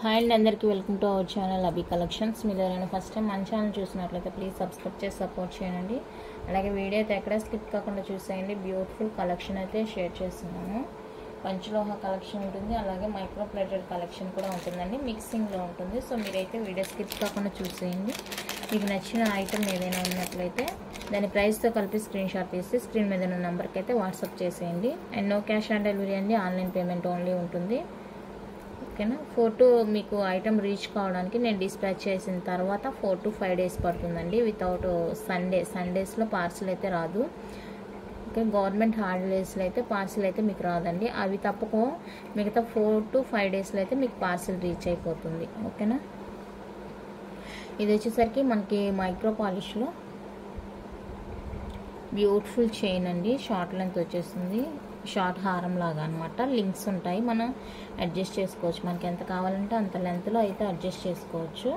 Hi అండి, అందరికీ welcome to our channel Abhi collections. మీరు ఎవరైనా ఫస్ట్ టైం మన ఛానల్ చూసినట్లయితే ప్లీజ్ సబ్స్క్రైబ్ చేసి సపోర్ట్ చేయండి. అలాగే వీడియో అయితే ఎక్కడ స్కిప్ కాకుండా చూసేయండి. బ్యూటిఫుల్ కలెక్షన్ అయితే షేర్ చేస్తున్నాము. పంచలోహ కలెక్షన్ ఉంటుంది, అలాగే మైక్రో ప్లేటెడ్ కలెక్షన్ కూడా ఉంటుందండి. మిక్సింగ్లో ఉంటుంది. సో మీరైతే వీడియో స్కిప్ కాకుండా చూసేయండి. మీకు నచ్చిన ఐటమ్ ఏదైనా ఉన్నట్లయితే దాని ప్రైస్తో కలిపి స్క్రీన్ షాట్ తీసి స్క్రీన్ మీద ఉన్న నెంబర్కి అయితే వాట్సాప్ చేసేయండి. And no cash on delivery అండి, ఆన్లైన్ పేమెంట్ ఓన్లీ ఉంటుంది. ఓకేనా. 4 to మీకు ఐటమ్ రీచ్ కావడానికి నేను డిస్పాచ్ చేసిన తర్వాత 4 to 5 days పడుతుందండి. వితౌట్ సండేస్లో పార్సిల్ అయితే రాదు. ఓకే, గవర్నమెంట్ హాలిడేస్లో అయితే పార్సిల్ అయితే మీకు రాదండి. అవి తప్పకో మిగతా 4 to 5 daysలో అయితే మీకు పార్సిల్ రీచ్ అయిపోతుంది. ఓకేనా. ఇది వచ్చేసరికి మనకి మైక్రో పాలిష్లో బ్యూటిఫుల్ చైన్ అండి. షార్ట్ లెంత్ వచ్చేస్తుంది, షార్ట్ హారం లాగా అనమాట. లింక్స్ ఉంటాయి, మనం అడ్జస్ట్ చేసుకోవచ్చు. మనకి ఎంత కావాలంటే అంత లెంత్లో అయితే అడ్జస్ట్ చేసుకోవచ్చు.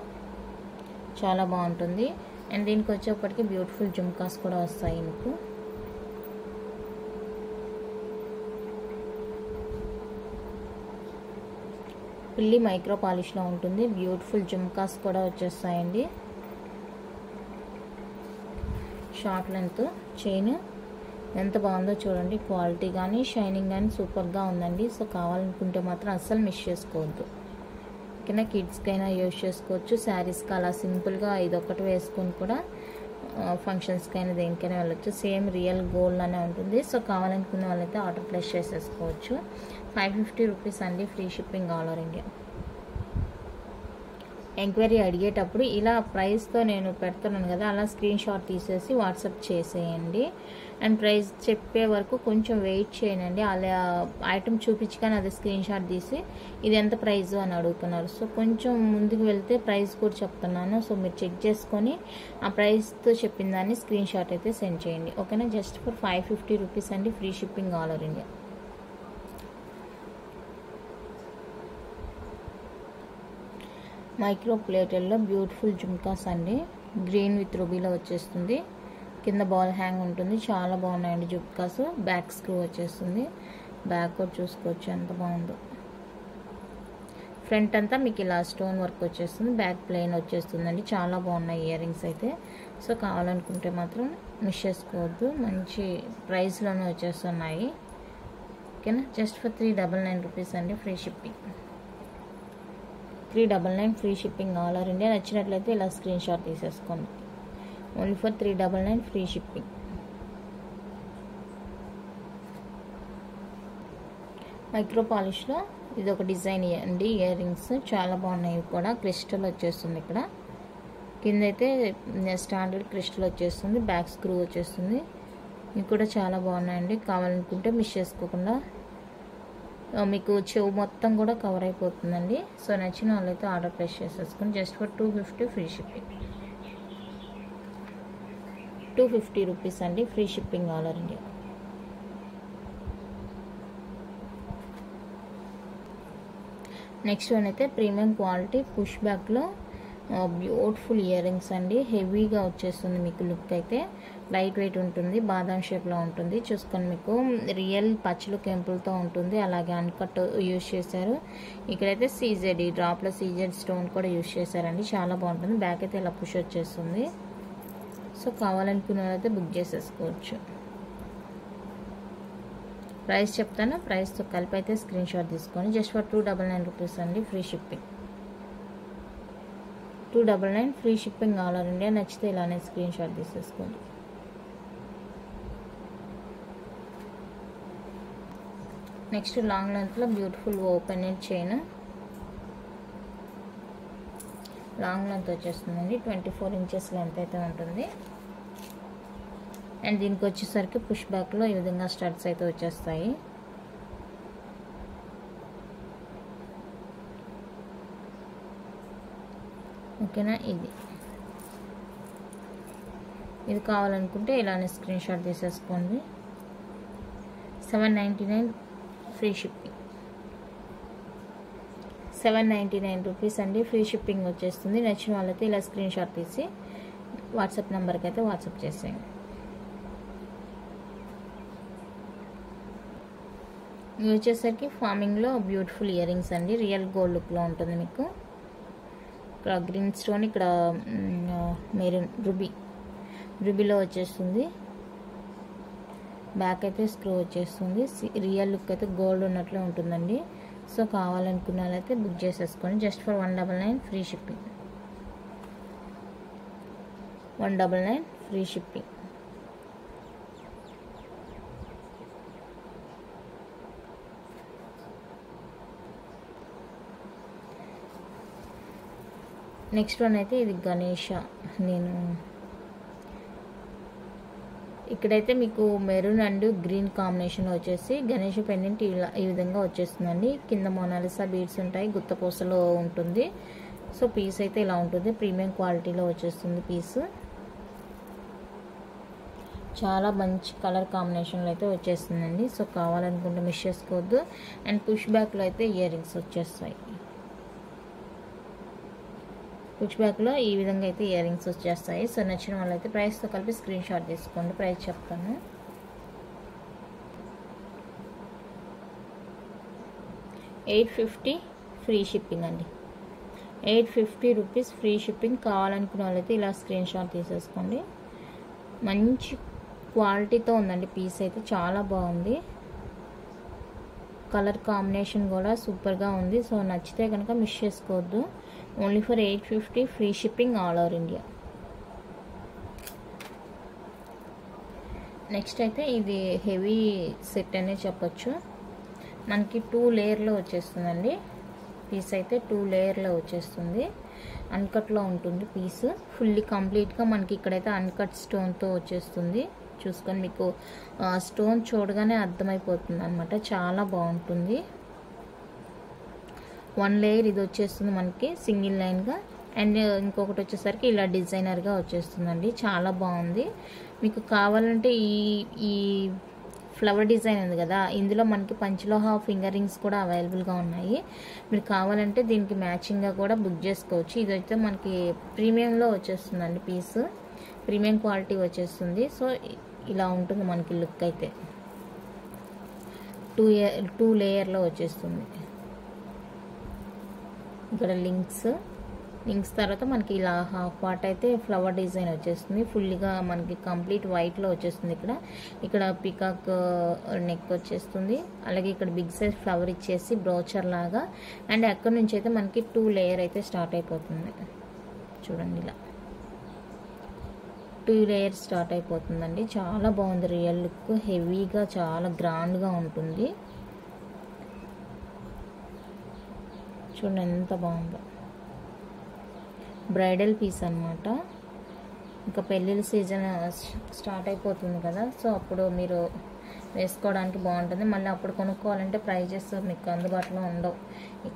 చాలా బాగుంటుంది. అండ్ దీనికి వచ్చేప్పటికి బ్యూటిఫుల్ జుమ్కాస్ కూడా వస్తాయి మీకు. పిల్లి మైక్రో పాలిష్లో ఉంటుంది. బ్యూటిఫుల్ జుమ్కాస్ కూడా వచ్చేస్తాయండి. షార్ట్ లెంత్ చైన్ ఎంత బాగుందో చూడండి. క్వాలిటీ కానీ షైనింగ్ కానీ సూపర్గా ఉందండి. సో కావాలనుకుంటే మాత్రం అస్సలు మిస్ చేసుకోవద్దు. ఓకేనా. కిడ్స్కైనా యూజ్ చేసుకోవచ్చు. శారీస్కి అలా సింపుల్గా ఇదొక్కటి వేసుకొని కూడా ఫంక్షన్స్కైనా దేనికైనా వెళ్ళొచ్చు. సేమ్ రియల్ గోల్డ్ అనే ఉంటుంది. సో కావాలనుకున్న వాళ్ళైతే ఆర్డర్ ప్లేస్ చేసేసుకోవచ్చు. 550 రూపీస్ అండి, free shipping all over India. Enquiry అడిగేటప్పుడు ఇలా ప్రైస్తో నేను పెడుతున్నాను కదా, అలా స్క్రీన్ షాట్ తీసేసి వాట్సాప్ చేసేయండి. అండ్ ప్రైస్ చెప్పే వరకు కొంచెం వెయిట్ చేయండి. అలా ఐటమ్ చూపించగానే అది స్క్రీన్ షాట్ తీసి ఇది ఎంత ప్రైస్ అని అడుగుతున్నారు. సో కొంచెం ముందుకు వెళ్తే ప్రైస్ కూడా చెప్తున్నాను. సో మీరు చెక్ చేసుకొని ఆ ప్రైస్తో చెప్పిన దాన్ని స్క్రీన్ షాట్ అయితే సెండ్ చేయండి. ఓకేనా. జస్ట్ ఫర్ 550 రూపీస్ అండి, free shipping all over India. Micro ప్లేటెల్లో బ్యూటిఫుల్ జుమ్కాస్ అండి. గ్రీన్ విత్ రూబీలో వచ్చేస్తుంది. కింద బాల్ హ్యాంగ్ ఉంటుంది. చాలా బాగున్నాయండి జుమ్కాస్. బ్యాక్ స్క్రూ వచ్చేస్తుంది. బ్యాక్ కూడా చూసుకోవచ్చు ఎంత బాగుందో. ఫ్రంట్ అంతా మీకు ఇలా స్టోన్ వర్క్ వచ్చేస్తుంది. బ్యాక్ ప్లెయిన్ వచ్చేస్తుందండి. చాలా బాగున్నాయి ఇయర్ రింగ్స్ అయితే. సో కావాలనుకుంటే మాత్రం మిస్ చేసుకోవద్దు. మంచి ప్రైస్లోనే వచ్చేస్తున్నాయి. ఓకేనా. జస్ట్ ఫర్ 399 రూపీస్ అండి, free shipping. 399 free shipping all over India. నచ్చినట్లయితే ఇలా స్క్రీన్ షాట్ తీసేసుకోండి. Only for 399 free shipping. Micro పాలిష్లో ఇది ఒక డిజైన్ అండి. ఇయర్ రింగ్స్ చాలా బాగున్నాయి. ఇవి కూడా క్రిస్టల్ వచ్చేస్తుంది. ఇక్కడ కింద అయితే స్టాండర్డ్ క్రిస్టల్ వచ్చేస్తుంది. బ్యాక్ స్క్రూ వచ్చేస్తుంది. ఇవి కూడా చాలా బాగున్నాయండి. కావాలనుకుంటే మిస్ చేసుకోకుండా మీకు చెవు మొత్తం కూడా కవర్ అయిపోతుందండి. సో నచ్చిన వాళ్ళైతే ఆర్డర్ ప్లేస్ చేసేసుకుని just for 250 free shipping. 250 rupees అండి, free shipping all over India. Next one అయితే ప్రీమియం క్వాలిటీ పుష్ బ్యాక్లో బ్యూటిఫుల్ ఇయర్ రింగ్స్ అండి. హెవీగా వచ్చేస్తుంది మీకు లుక్ అయితే. లైట్ వెయిట్ ఉంటుంది. బాదాం షేప్లో ఉంటుంది. చూసుకొని మీకు రియల్ పచ్చలు కెంపులతో ఉంటుంది. అలాగే అన్కట్ యూజ్ చేశారు. ఇక్కడైతే సీజెడ్, ఈ డ్రాప్లో సీజెడ్ స్టోన్ కూడా యూజ్ చేశారండి. చాలా బాగుంటుంది. బ్యాక్ అయితే ఇలా పుష్ వచ్చేస్తుంది. సో కావాలనుకున్న వాళ్ళైతే బుక్ చేసేసుకోవచ్చు. ప్రైస్ చెప్తాను, ప్రైస్తో కలిపి అయితే స్క్రీన్ షాట్ తీసుకోండి. జస్ట్ ఫర్ 299 రూపీస్ అండి, free shipping. 299 free shipping all over India. నచ్చితే ఇలానే స్క్రీన్ షాట్ తీసేసుకోండి. నెక్స్ట్ లాంగ్ లెంత్లో beautiful open and chain. Long length వచ్చేస్తుందండి. 24 ఇంచెస్ లెంత్ అయితే ఉంటుంది. అండ్ దీనికి వచ్చేసరికి పుష్ బ్యాక్లో ఈ విధంగా స్టడ్స్ అయితే వచ్చేస్తాయి. ఓకేనా. ఇది కావాలనుకుంటే ఇలానే స్క్రీన్ షాట్ తీసేసుకోండి. 799 ఫ్రీ షిప్పింగ్. 799 రూపీస్ అండి, ఫ్రీ షిప్పింగ్ వచ్చేస్తుంది. నచ్చిన వాళ్ళైతే ఇలా స్క్రీన్ షాట్ తీసి వాట్సాప్ నెంబర్కి అయితే వాట్సాప్ చేసేయండి. ఇవి వచ్చేసరికి ఫార్మింగ్లో బ్యూటిఫుల్ ఇయర్ రింగ్స్ అండి, రియల్ గోల్డ్ లుక్లో ఉంటుంది మీకు. ఇక్కడ గ్రీన్ స్టోన్, ఇక్కడ మెరూన్ రూబీలో వచ్చేస్తుంది. బ్యాక్ అయితే స్క్రూ వచ్చేస్తుంది. రియల్ లుక్ అయితే గోల్డ్ ఉన్నట్లే ఉంటుందండి. సో కావాలనుకున్న వాళ్ళైతే బుక్ చేసేసుకోండి. Just for 199 free shipping. 199 free shipping. Next one అయితే ఇది గణేష. నేను ఇక్కడైతే మీకు మెరూన్ అండ్ గ్రీన్ కాంబినేషన్లో వచ్చేసి గణేష పెండెంట్ ఇలా ఈ విధంగా వచ్చేస్తుందండి. కింద మొనాలిసా బీడ్స్ ఉంటాయి, గుత్తపూసలో ఉంటుంది. సో పీస్ అయితే ఇలా ఉంటుంది, ప్రీమియం క్వాలిటీలో వచ్చేస్తుంది పీస్. చాలా మంచి కలర్ కాంబినేషన్లో అయితే వచ్చేస్తుందండి. సో కావాలనుకుంటే మిస్ చేసుకోవద్దు. అండ్ పుష్ బ్యాక్లో అయితే ఇయర్ రింగ్స్ వచ్చేస్తాయి. పుష్ బ్యాక్లో ఈ విధంగా అయితే ఇయర్ రింగ్స్ వచ్చేస్తాయి. సో నచ్చిన వాళ్ళైతే ప్రైస్తో కలిపి స్క్రీన్ షాట్ తీసుకోండి. ప్రైస్ చెప్తాను. $850 ఫ్రీ షిప్పింగ్ అండి. 850 రూపీస్ ఫ్రీ షిప్పింగ్. కావాలనుకున్న వాళ్ళైతే ఇలా స్క్రీన్ షాట్ తీసేసుకోండి. మంచి క్వాలిటీతో ఉందండి పీస్ అయితే, చాలా బాగుంది. కలర్ కాంబినేషన్ కూడా సూపర్గా ఉంది. సో నచ్చితే కనుక మిస్ చేసుకోవద్దు. Only for 850 free shipping all over India. Next అయితే ఇది హెవీ సెట్ అనే చెప్పొచ్చు. మనకి 2 లేయర్లో వచ్చేస్తుందండి పీస్ అయితే. 2 లేయర్లో వచ్చేస్తుంది. అన్కట్లో ఉంటుంది పీస్. ఫుల్లీ కంప్లీట్గా మనకి ఇక్కడైతే అన్కట్ స్టోన్తో వచ్చేస్తుంది. చూసుకొని మీకు స్టోన్ చూడగానే అర్థమైపోతుంది అనమాట. చాలా బాగుంటుంది. 1 లేయర్ ఇది వచ్చేస్తుంది మనకి సింగిల్ లైన్గా. అండ్ ఇంకొకటి వచ్చేసరికి ఇలా డిజైనర్గా వచ్చేస్తుందండి. చాలా బాగుంది. మీకు కావాలంటే ఈ ఫ్లవర్ డిజైన్ ఉంది కదా, ఇందులో మనకి పంచలోహ ఫింగర్ రింగ్స్ కూడా అవైలబుల్గా ఉన్నాయి. మీరు కావాలంటే దీనికి మ్యాచింగ్గా కూడా బుక్ చేసుకోవచ్చు. ఇది అయితే మనకి ప్రీమియంలో వచ్చేస్తుందండి పీస్. ప్రీమియం క్వాలిటీ వచ్చేస్తుంది. సో ఇలా ఉంటుంది మనకి లుక్ అయితే. 2 లేయర్లో వచ్చేస్తుంది. ఇక్కడ లింక్స్ తర్వాత మనకి ఇలా హాఫ్ పార్ట్ అయితే ఫ్లవర్ డిజైన్ వచ్చేస్తుంది. ఫుల్గా మనకి కంప్లీట్ వైట్లో వచ్చేస్తుంది. ఇక్కడ పికాక్ నెక్ వచ్చేస్తుంది. అలాగే ఇక్కడ బిగ్ సైజ్ ఫ్లవర్ ఇచ్చేసి బ్రోచర్ లాగా. అండ్ అక్కడ నుంచి అయితే మనకి 2 లేయర్ అయితే స్టార్ట్ అయిపోతుంది. చూడండి ఇలా 2 లేయర్ స్టార్ట్ అయిపోతుందండి. చాలా బాగుంది. రియల్ లుక్ హెవీగా చాలా గ్రాండ్గా ఉంటుంది. చూడండి ఎంత బాగుందో. బ్రైడల్ పీస్ అనమాట. ఇంకా పెళ్ళిళ్ళ సీజన్ స్టార్ట్ అయిపోతుంది కదా, సో అప్పుడు మీరు వేసుకోవడానికి బాగుంటుంది. మళ్ళీ అప్పుడు కొనుక్కోవాలంటే ప్రైజెస్ మీకు అందుబాటులో ఉండవు.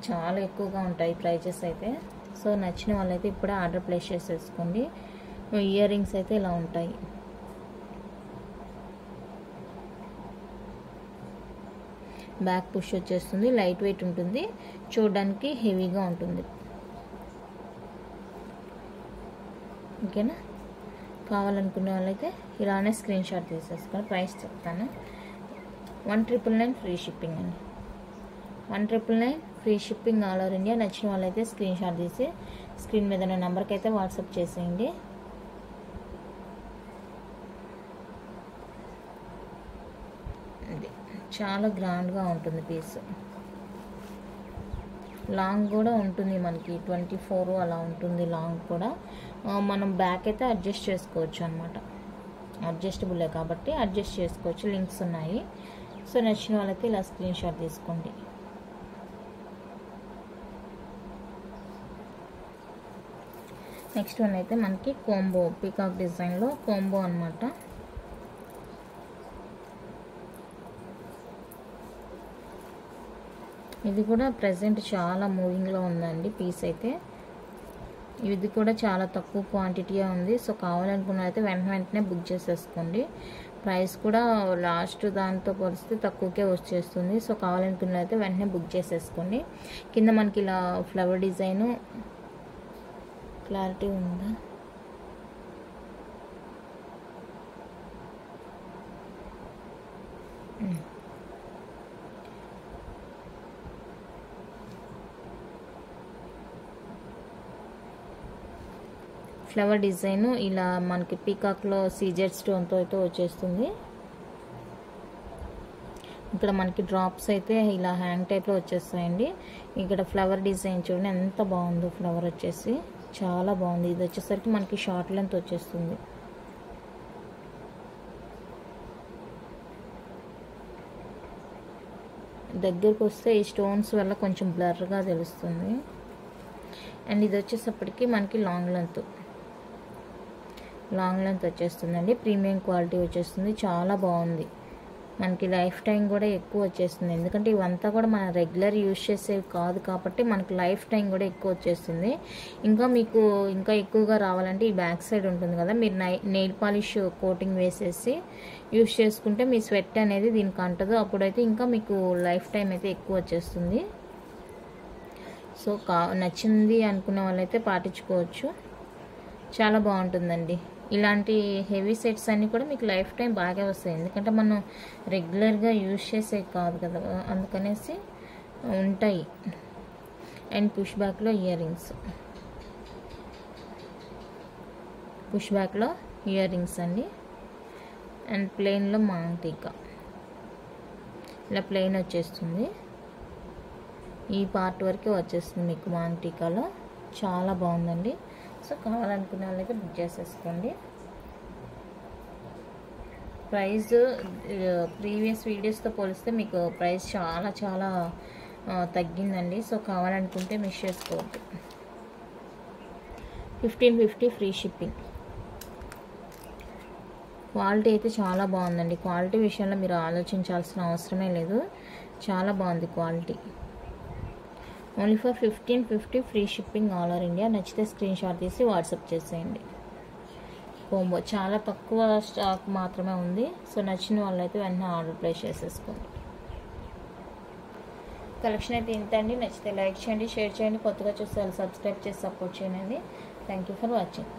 చాలా ఎక్కువగా ఉంటాయి ప్రైజెస్ అయితే. సో నచ్చిన వాళ్ళైతే ఇప్పుడే ఆర్డర్ ప్లేస్ చేసేసుకోండి. ఇయర్ రింగ్స్ అయితే ఇలా ఉంటాయి. బ్యాక్ పుష్ వచ్చేస్తుంది. లైట్ వెయిట్ ఉంటుంది. చూడడానికి హెవీగా ఉంటుంది. ఓకేనా? కావాలనుకునే వాళ్ళైతే ఇలానే స్క్రీన్ షాట్ తీసేసుకొని ప్రైస్ చెప్తాను. 199 ఫ్రీ షిప్పింగ్ అండి. 199 free shipping all over India. నచ్చిన వాళ్ళైతే స్క్రీన్ షాట్ తీసి స్క్రీన్ మీద ఉన్న నెంబర్కి అయితే వాట్సాప్ చేసేయండి. ఇది చాలా గ్రాండ్గా ఉంటుంది పీస్. లాంగ్ కూడా ఉంటుంది మనకి 24 అలా ఉంటుంది లాంగ్ కూడా. మనం బ్యాక్ అయితే అడ్జస్ట్ చేసుకోవచ్చు అనమాట. అడ్జస్టబులే కాబట్టి అడ్జస్ట్ చేసుకోవచ్చు. లింక్స్ ఉన్నాయి. సో నచ్చిన వాళ్ళైతే ఇలా స్క్రీన్ షాట్ తీసుకోండి. నెక్స్ట్ వన్ అయితే మనకి కోంబో పీకాక్ డిజైన్లో కోంబో అనమాట. ఇది కూడా ప్రజెంట్ చాలా మూవింగ్లో ఉందండి పీస్ అయితే. ఇది కూడా చాలా తక్కువ క్వాంటిటీ ఉంది. సో కావాలనుకున్న అయితే వెంటనే బుక్ చేసేసుకోండి. ప్రైస్ కూడా లాస్ట్ దాంతో పోలిస్తే తక్కువకే వచ్చేస్తుంది. సో కావాలనుకున్న అయితే వెంటనే బుక్ చేసేసుకోండి. కింద మనకి ఇలా ఫ్లవర్ డిజైను క్లారిటీ ఉందా, ఫ్లవర్ డిజైన్ ఇలా మనకి పీకాక్లో సీజెడ్ స్టోన్తో అయితే వచ్చేస్తుంది. ఇక్కడ మనకి డ్రాప్స్ అయితే ఇలా హ్యాంగ్ టైప్లో వచ్చేస్తాయండి. ఇక్కడ ఫ్లవర్ డిజైన్ చూడండి ఎంత బాగుందో, ఫ్లవర్ వచ్చేసి చాలా బాగుంది. ఇది వచ్చేసరికి మనకి షార్ట్ లెంత్ వచ్చేస్తుంది. దగ్గరకు వస్తే ఈ స్టోన్స్ వల్ల కొంచెం బ్లర్గా తెలుస్తుంది. అండ్ ఇది వచ్చేసప్పటికి మనకి లాంగ్ లెంత్ వచ్చేస్తుందండి. ప్రీమియం క్వాలిటీ వచ్చేస్తుంది, చాలా బాగుంది. మనకి లైఫ్ టైం కూడా ఎక్కువ వచ్చేస్తుంది, ఎందుకంటే ఇవంతా కూడా మనం రెగ్యులర్ యూజ్ చేసేవి కాదు కాబట్టి మనకి లైఫ్ టైం కూడా ఎక్కువ వచ్చేస్తుంది. ఇంకా మీకు ఇంకా ఎక్కువగా రావాలంటే ఈ బ్యాక్ సైడ్ ఉంటుంది కదా, మీరు నెయిల్ పాలిష్ కోటింగ్ వేసేసి యూజ్ చేసుకుంటే మీ స్వెట్ అనేది దీనికి అంటదు. అప్పుడైతే ఇంకా మీకు లైఫ్ టైం అయితే ఎక్కువ వచ్చేస్తుంది. సో నచ్చింది అనుకున్న వాళ్ళైతే పాటించుకోవచ్చు, చాలా బాగుంటుందండి. ఇలాంటి హెవీ సెట్స్ అన్నీ కూడా మీకు లైఫ్ టైం బాగా వస్తాయి, ఎందుకంటే మనం రెగ్యులర్గా యూజ్ చేసే కాదు కదా, అందుకనేసి ఉంటాయి. అండ్ పుష్ బ్యాక్లో ఇయర్ రింగ్స్ అండి. అండ్ ప్లెయిన్లో మాంగ్ టీకా ఇలా ప్లెయిన్ వచ్చేస్తుంది. ఈ పార్ట్ వరకు వచ్చేస్తుంది మీకు మాంగ్ టీకాలో, చాలా బాగుందండి. సో కావాలనుకునే వాళ్ళైతే బుక్ చేసేసుకోండి. ప్రైస్ ప్రీవియస్ వీడియోస్తో పోలిస్తే మీకు ప్రైస్ చాలా చాలా తగ్గిందండి. సో కావాలనుకుంటే మిస్ చేసుకోవద్దు. 1550 ఫ్రీ షిప్పింగ్. క్వాలిటీ అయితే చాలా బాగుందండి. క్వాలిటీ విషయంలో మీరు ఆలోచించాల్సిన అవసరమే లేదు, చాలా బాగుంది quality. Only for 1550 free shipping all over India. నచ్చితే స్క్రీన్ షాట్ తీసి వాట్సాప్ చేసేయండి. కోంబో చాలా తక్కువ స్టాక్ మాత్రమే ఉంది. సో నచ్చిన వాళ్ళైతే వెంటనే ఆర్డర్ ప్లేస్ చేసేసుకోండి. కలెక్షన్ అయితే ఇంత అండి. నచ్చితే లైక్ చేయండి, షేర్ చేయండి, కొత్తగా చూస్తే సబ్స్క్రైబ్ చేసి సపోర్ట్ చేయండి. Thank you for watching.